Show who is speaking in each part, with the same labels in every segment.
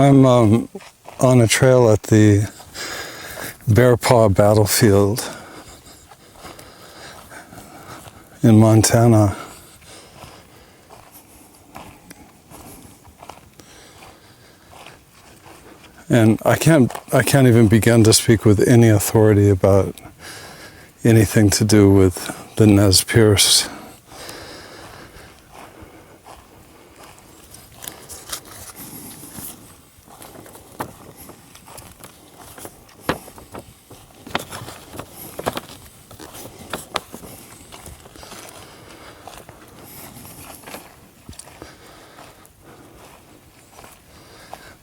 Speaker 1: I'm on a trail at the Bear Paw battlefield in Montana. And I can't even begin to speak with any authority about anything to do with the Nez Perce.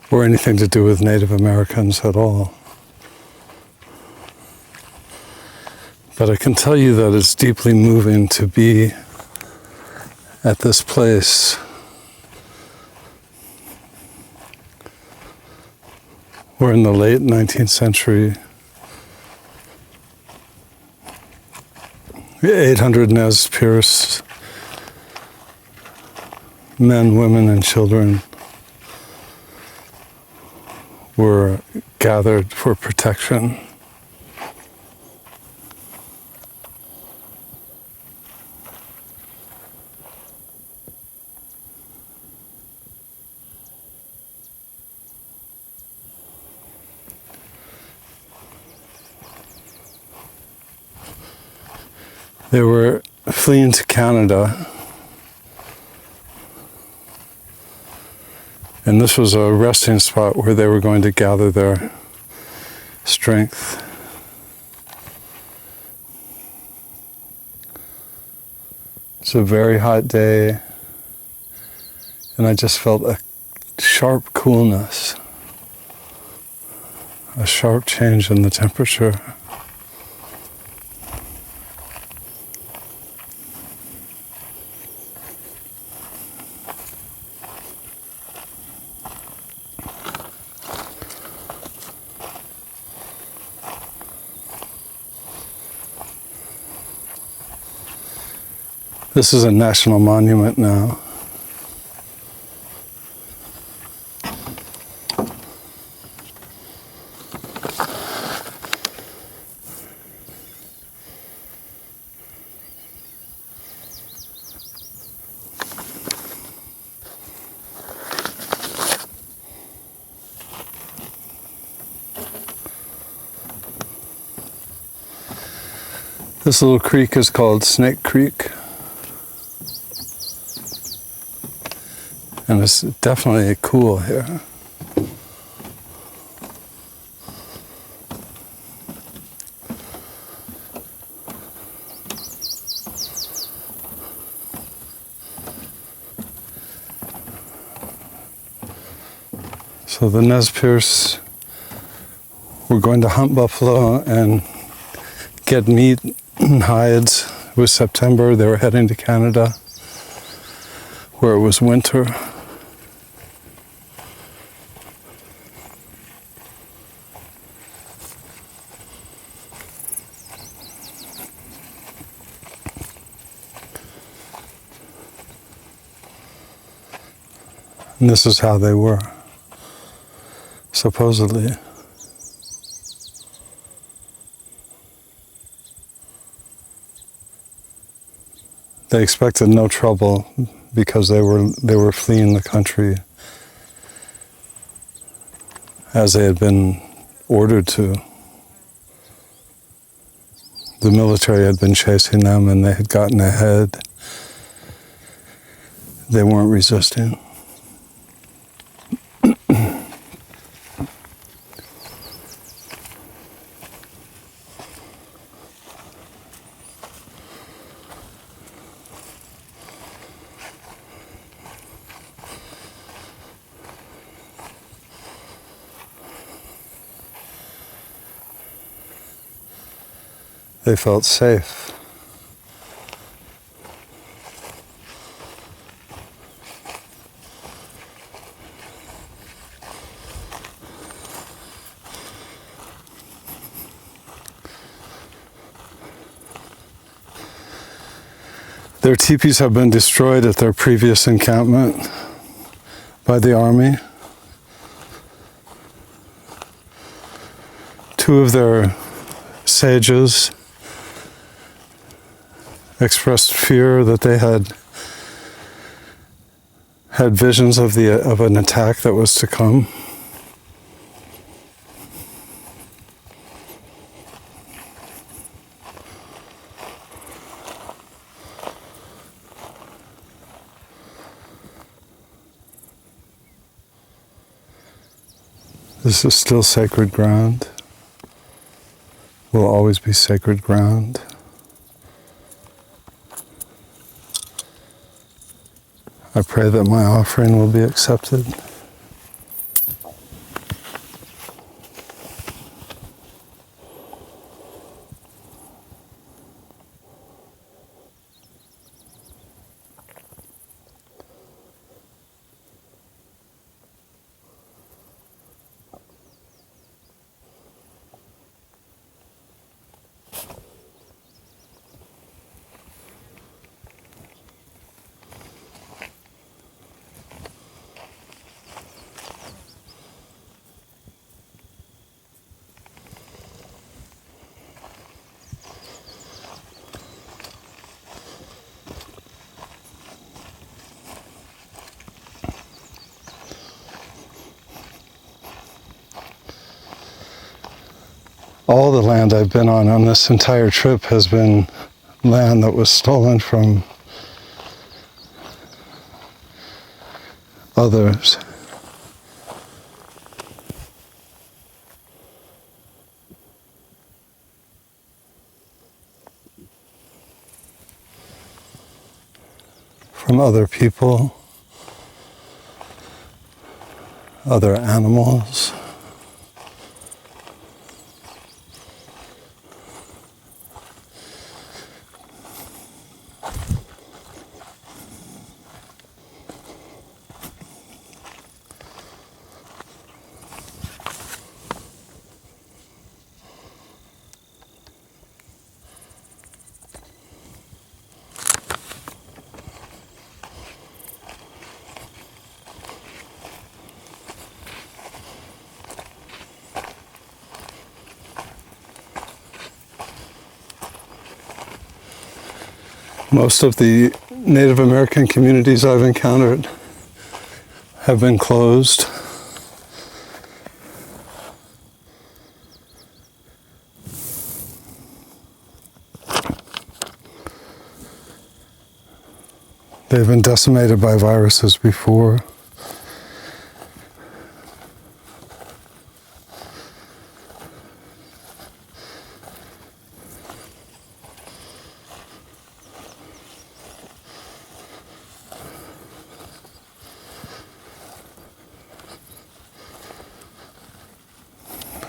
Speaker 1: Or anything to do with Native Americans at all. But I can tell you that it's deeply moving to be at this place where in the late 19th century, 800 Nez Perce men, women, and children were gathered for protection. They were fleeing to Canada, and this was a resting spot where they were going to gather their strength. It's a very hot day, and I just felt a sharp coolness, a sharp change in the temperature. This is a national monument now. This little creek is called Snake Creek. And it's definitely cool here. So the Nez Perce were going to hunt buffalo and get meat and hides. It was September. They were heading to Canada, where it was winter. And this is how they were, supposedly. They expected no trouble because they were fleeing the country as they had been ordered to. The military had been chasing them and they had gotten ahead. They weren't resisting. They felt safe. Their teepees have been destroyed at their previous encampment by the army. Two of their sages expressed fear that they had visions of an attack that was to come. This is still sacred ground. Will always be sacred ground. I pray that my offering will be accepted. All the land I've been on this entire trip has been land that was stolen from others. From other people, other animals. Most of the Native American communities I've encountered have been closed. They've been decimated by viruses before.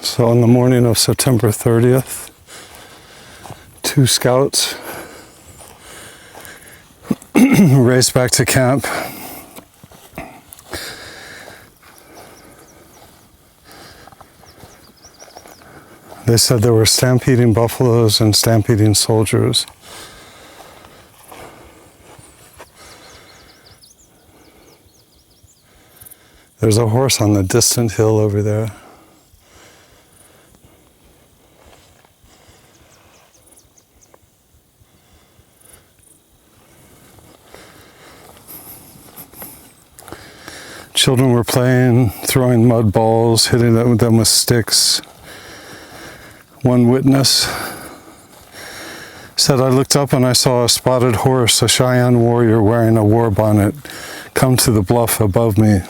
Speaker 1: So on the morning of September 30th, 2 scouts raced back to camp. They said there were stampeding buffaloes and stampeding soldiers. There's a horse on the distant hill over there. Children were playing, throwing mud balls, hitting them with sticks. One witness said, "I looked up and I saw a spotted horse, a Cheyenne warrior wearing a war bonnet, come to the bluff above me.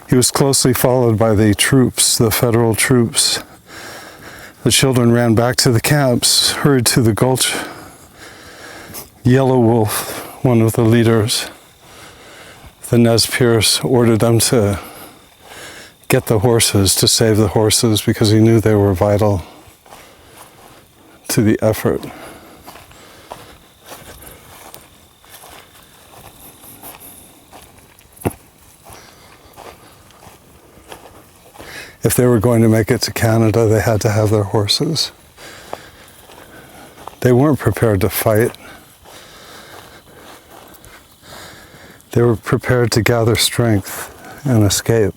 Speaker 1: He was closely followed by the troops, the federal troops. The children ran back to the camps, hurried to the gulch. Yellow Wolf, one of the leaders, the Nez Perce, ordered them to get the horses, to save the horses, because he knew they were vital to the effort." If they were going to make it to Canada, they had to have their horses. They weren't prepared to fight. They were prepared to gather strength and escape.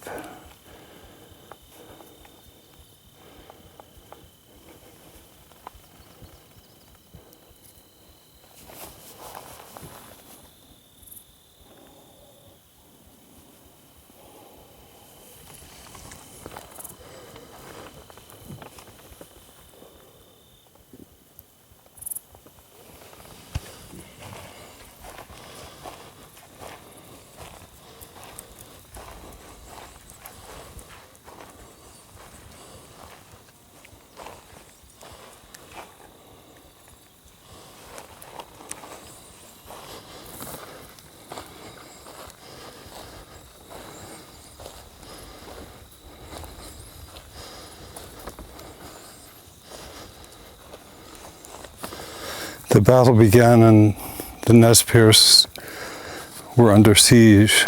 Speaker 1: The battle began and the Nez Perce were under siege,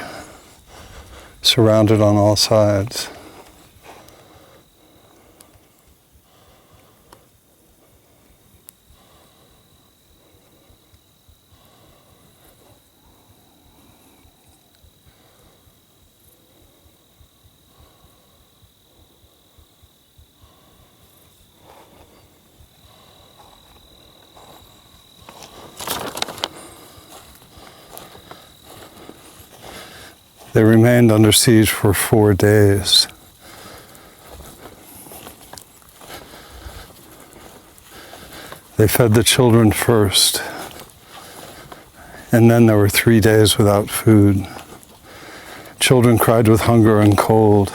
Speaker 1: surrounded on all sides. They remained under siege for 4 days. They fed the children first, and then there were 3 days without food. Children cried with hunger and cold.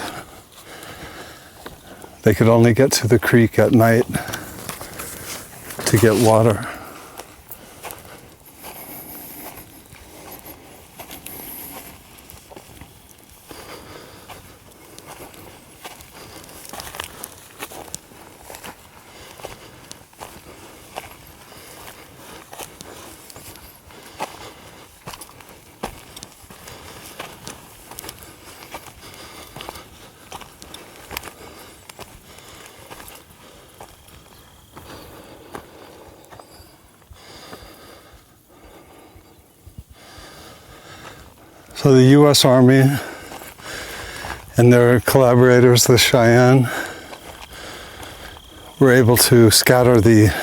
Speaker 1: They could only get to the creek at night to get water. So the US Army and their collaborators, the Cheyenne, were able to scatter the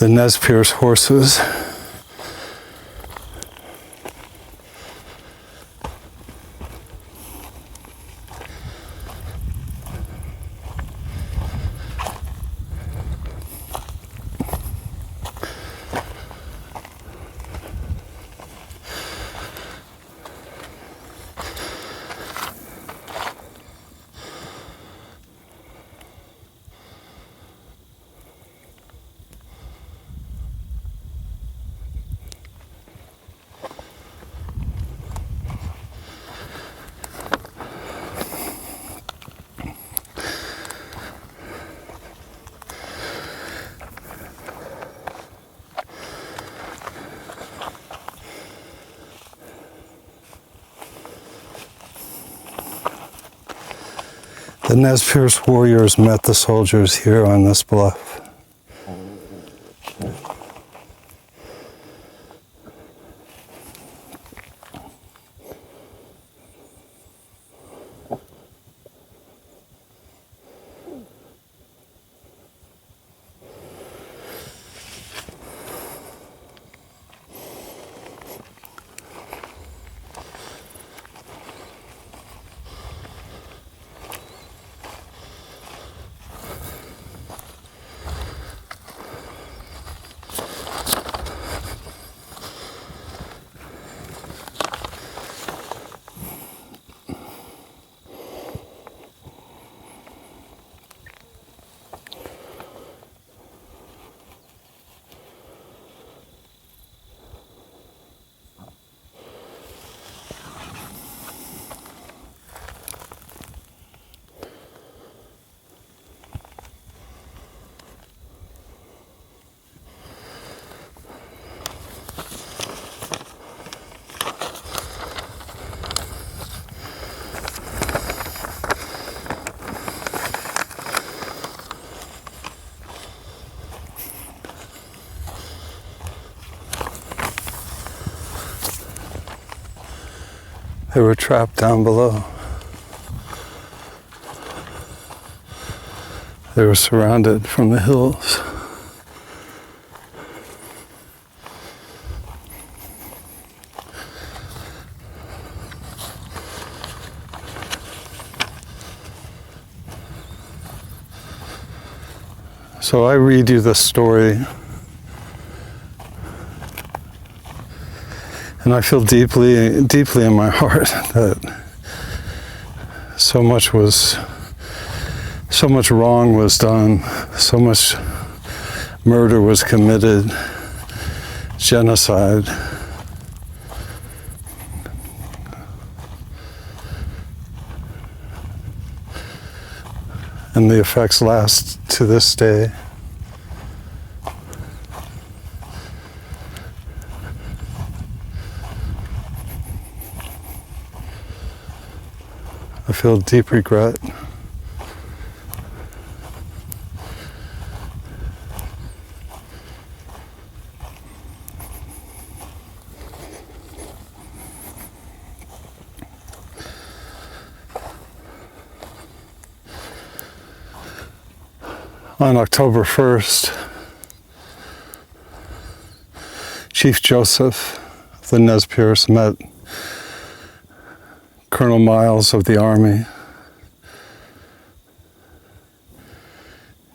Speaker 1: Nez Perce horses. The Nez Perce warriors met the soldiers here on this bluff. They were trapped down below. They were surrounded from the hills. So I read you the story, and I feel deeply, deeply in my heart that so much wrong was done, so much murder was committed, genocide. And the effects last to this day. feel deep regret. On October 1st, Chief Joseph of the Nez Perce met Colonel Miles of the Army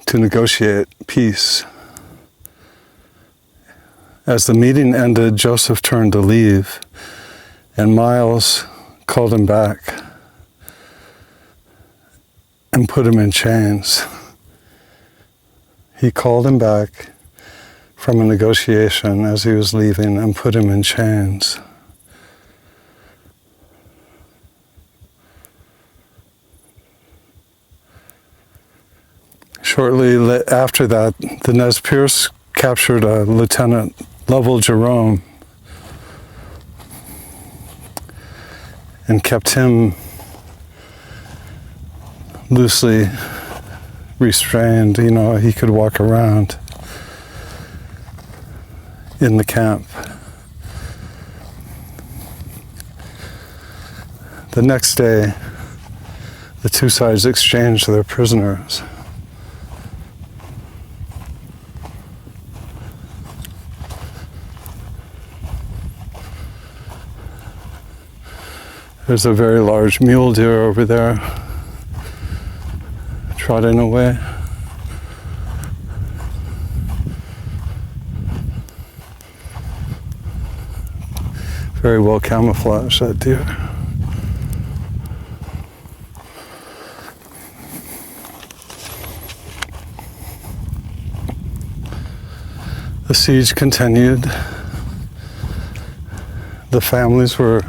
Speaker 1: to negotiate peace. As the meeting ended, Joseph turned to leave, and Miles called him back and put him in chains. He called him back from a negotiation as he was leaving and put him in chains. Shortly after that, the Nez Perce captured a Lieutenant Lovell Jerome and kept him loosely restrained. You know, he could walk around in the camp. The next day, the two sides exchanged their prisoners. There's a very large mule deer over there, trotting away. Very well camouflaged, that deer. The siege continued. The families were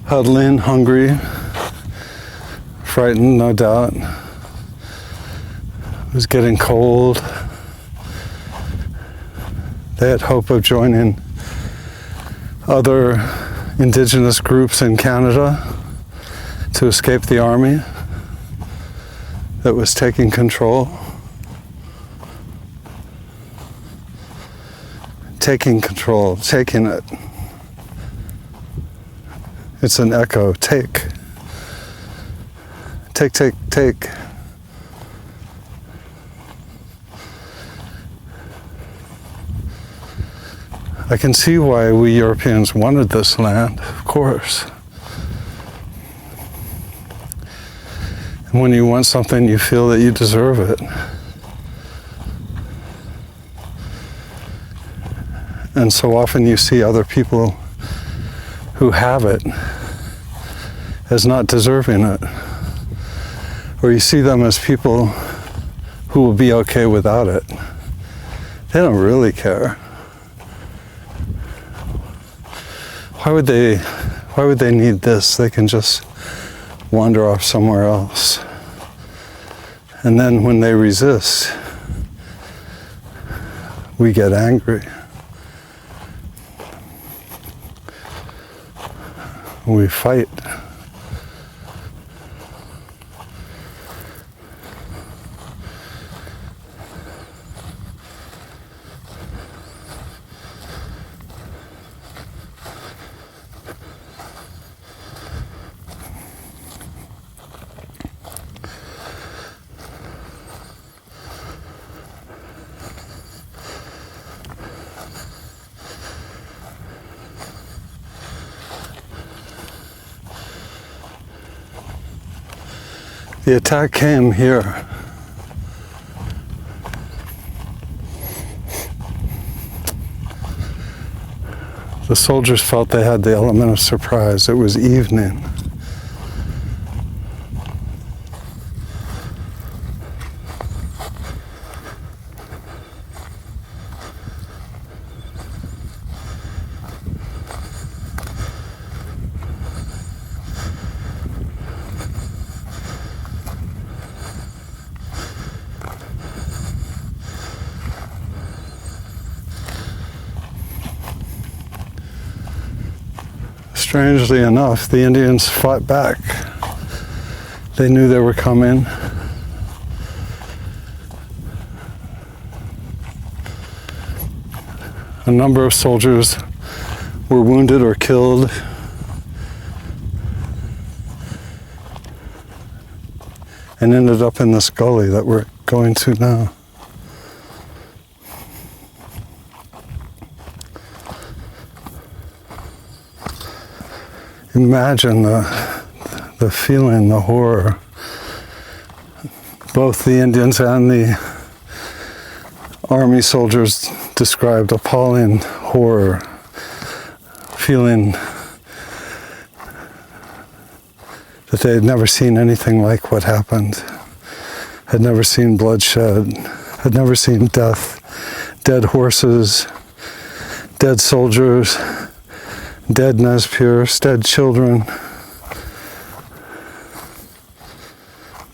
Speaker 1: huddling, hungry, frightened, no doubt. It was getting cold. They had hope of joining other indigenous groups in Canada to escape the army that was taking control. Taking control, taking it. It's an echo. Take. Take, take, take. I can see why we Europeans wanted this land, of course. And when you want something, you feel that you deserve it. And so often you see other people who have it as not deserving it. Or you see them as people who will be okay without it. They don't really care. Why would they need this? They can just wander off somewhere else. And then when they resist, we get angry. We fight. The attack came here. The soldiers felt they had the element of surprise. It was evening. Strangely enough, the Indians fought back. They knew they were coming. A number of soldiers were wounded or killed. And ended up in this gully that we're going to now. Imagine the feeling, the horror. Both the Indians and the Army soldiers described appalling horror, feeling that they had never seen anything like what happened, had never seen bloodshed, had never seen death, dead horses, dead soldiers, dead Nez Perce, dead children,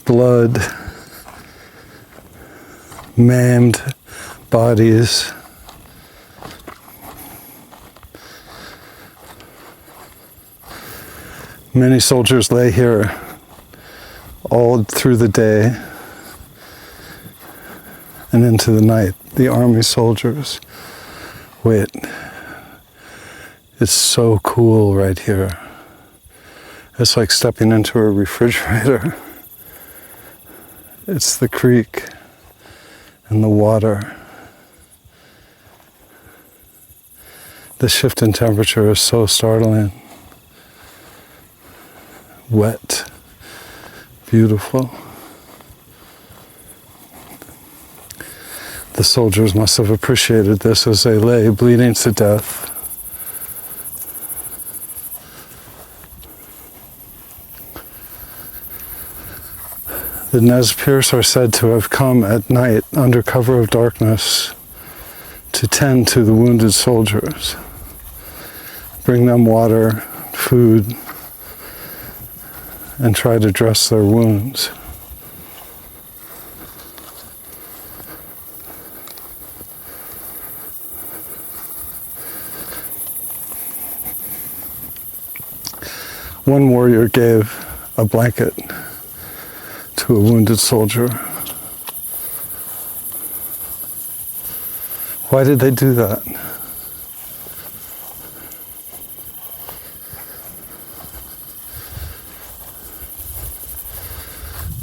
Speaker 1: blood, maimed bodies. Many soldiers lay here all through the day and into the night. The Army soldiers. Wait, it's so cool right here. It's like stepping into a refrigerator. It's the creek and the water. The shift in temperature is so startling. Wet, beautiful. The soldiers must have appreciated this as they lay bleeding to death. The Nez Perce are said to have come at night under cover of darkness to tend to the wounded soldiers, bring them water, food, and try to dress their wounds. One warrior gave a blanket to a wounded soldier. Why did they do that?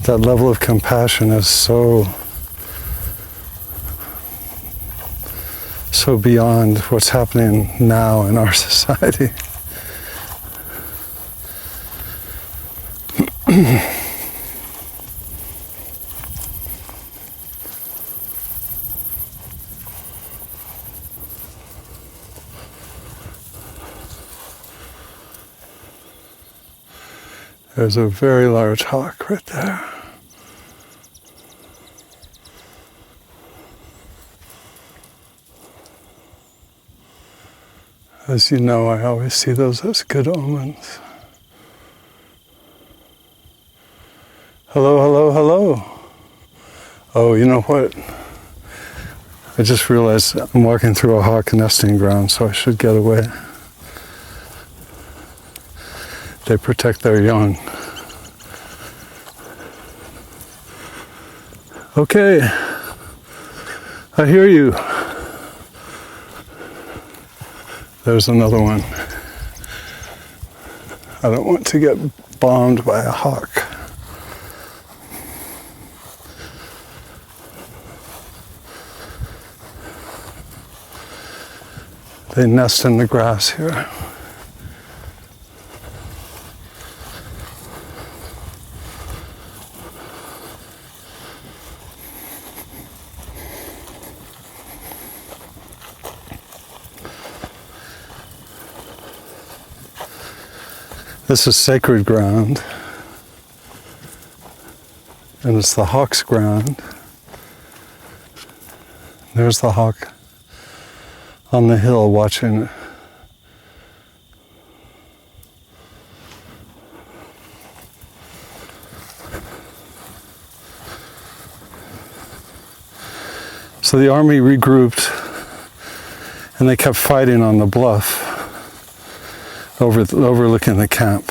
Speaker 1: That level of compassion is so beyond what's happening now in our society. There's a very large hawk right there. As you know, I always see those as good omens. Hello, hello, hello. Oh, you know what? I just realized I'm walking through a hawk nesting ground, so I should get away. They protect their young. Okay, I hear you. There's another one. I don't want to get bombed by a hawk. They nest in the grass here. This is sacred ground, and it's the hawk's ground. There's the hawk on the hill watching it. So the army regrouped, and they kept fighting on the bluff overlooking the camp.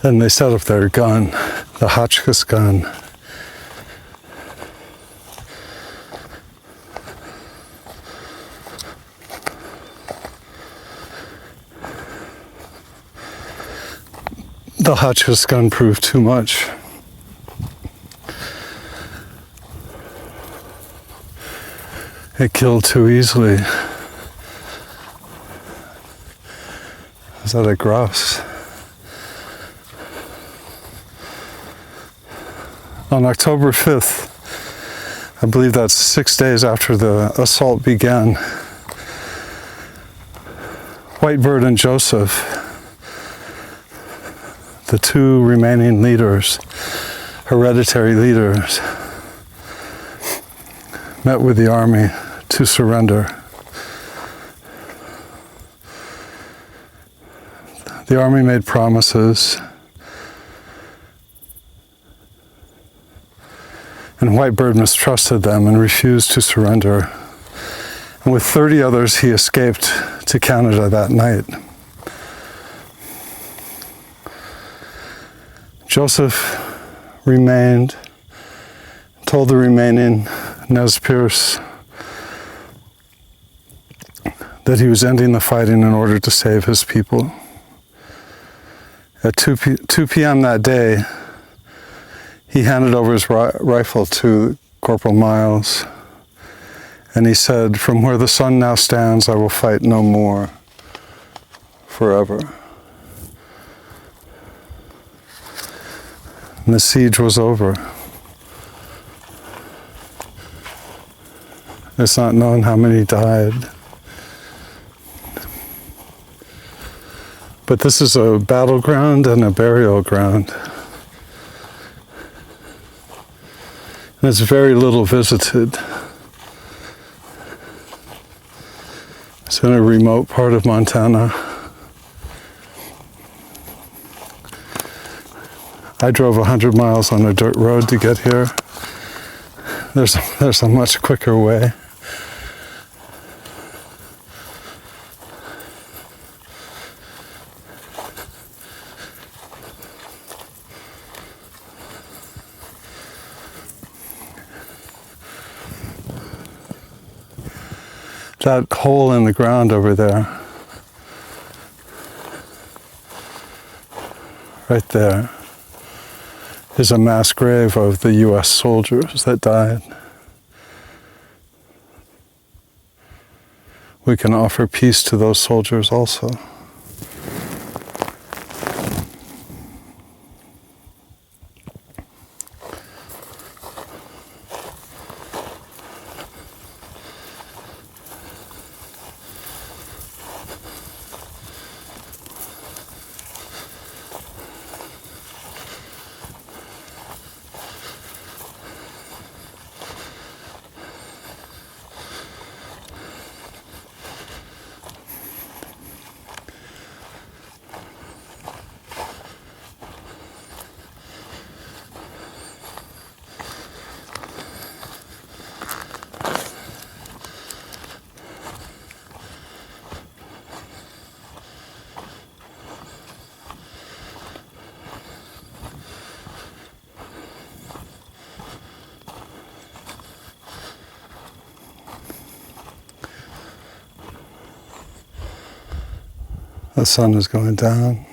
Speaker 1: Then they set up their gun, the Hotchkiss gun. The Hotchkiss gun proved too much. It killed too easily. Is that a grouse? On October 5th, I believe that's 6 days after the assault began, Whitebird and Joseph, the two remaining leaders, hereditary leaders, met with the army to surrender. The army made promises, and Whitebird mistrusted them and refused to surrender. And with 30 others, he escaped to Canada that night. Joseph remained, told the remaining Nez Perce that he was ending the fighting in order to save his people. At 2 p.m. that day, he handed over his rifle to Corporal Miles, and he said, "From where the sun now stands, I will fight no more, forever." And the siege was over. It's not known how many died. But this is a battleground and a burial ground. And it's very little visited. It's in a remote part of Montana. I drove 100 miles on a dirt road to get here. There's a much quicker way. That hole in the ground over there, right there, is a mass grave of the US soldiers that died. We can offer peace to those soldiers also. The sun is going down.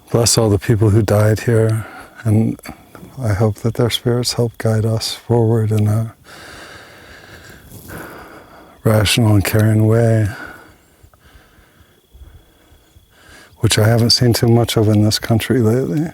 Speaker 1: Bless all the people who died here, and I hope that their spirits help guide us forward in a rational and caring way, which I haven't seen too much of in this country lately.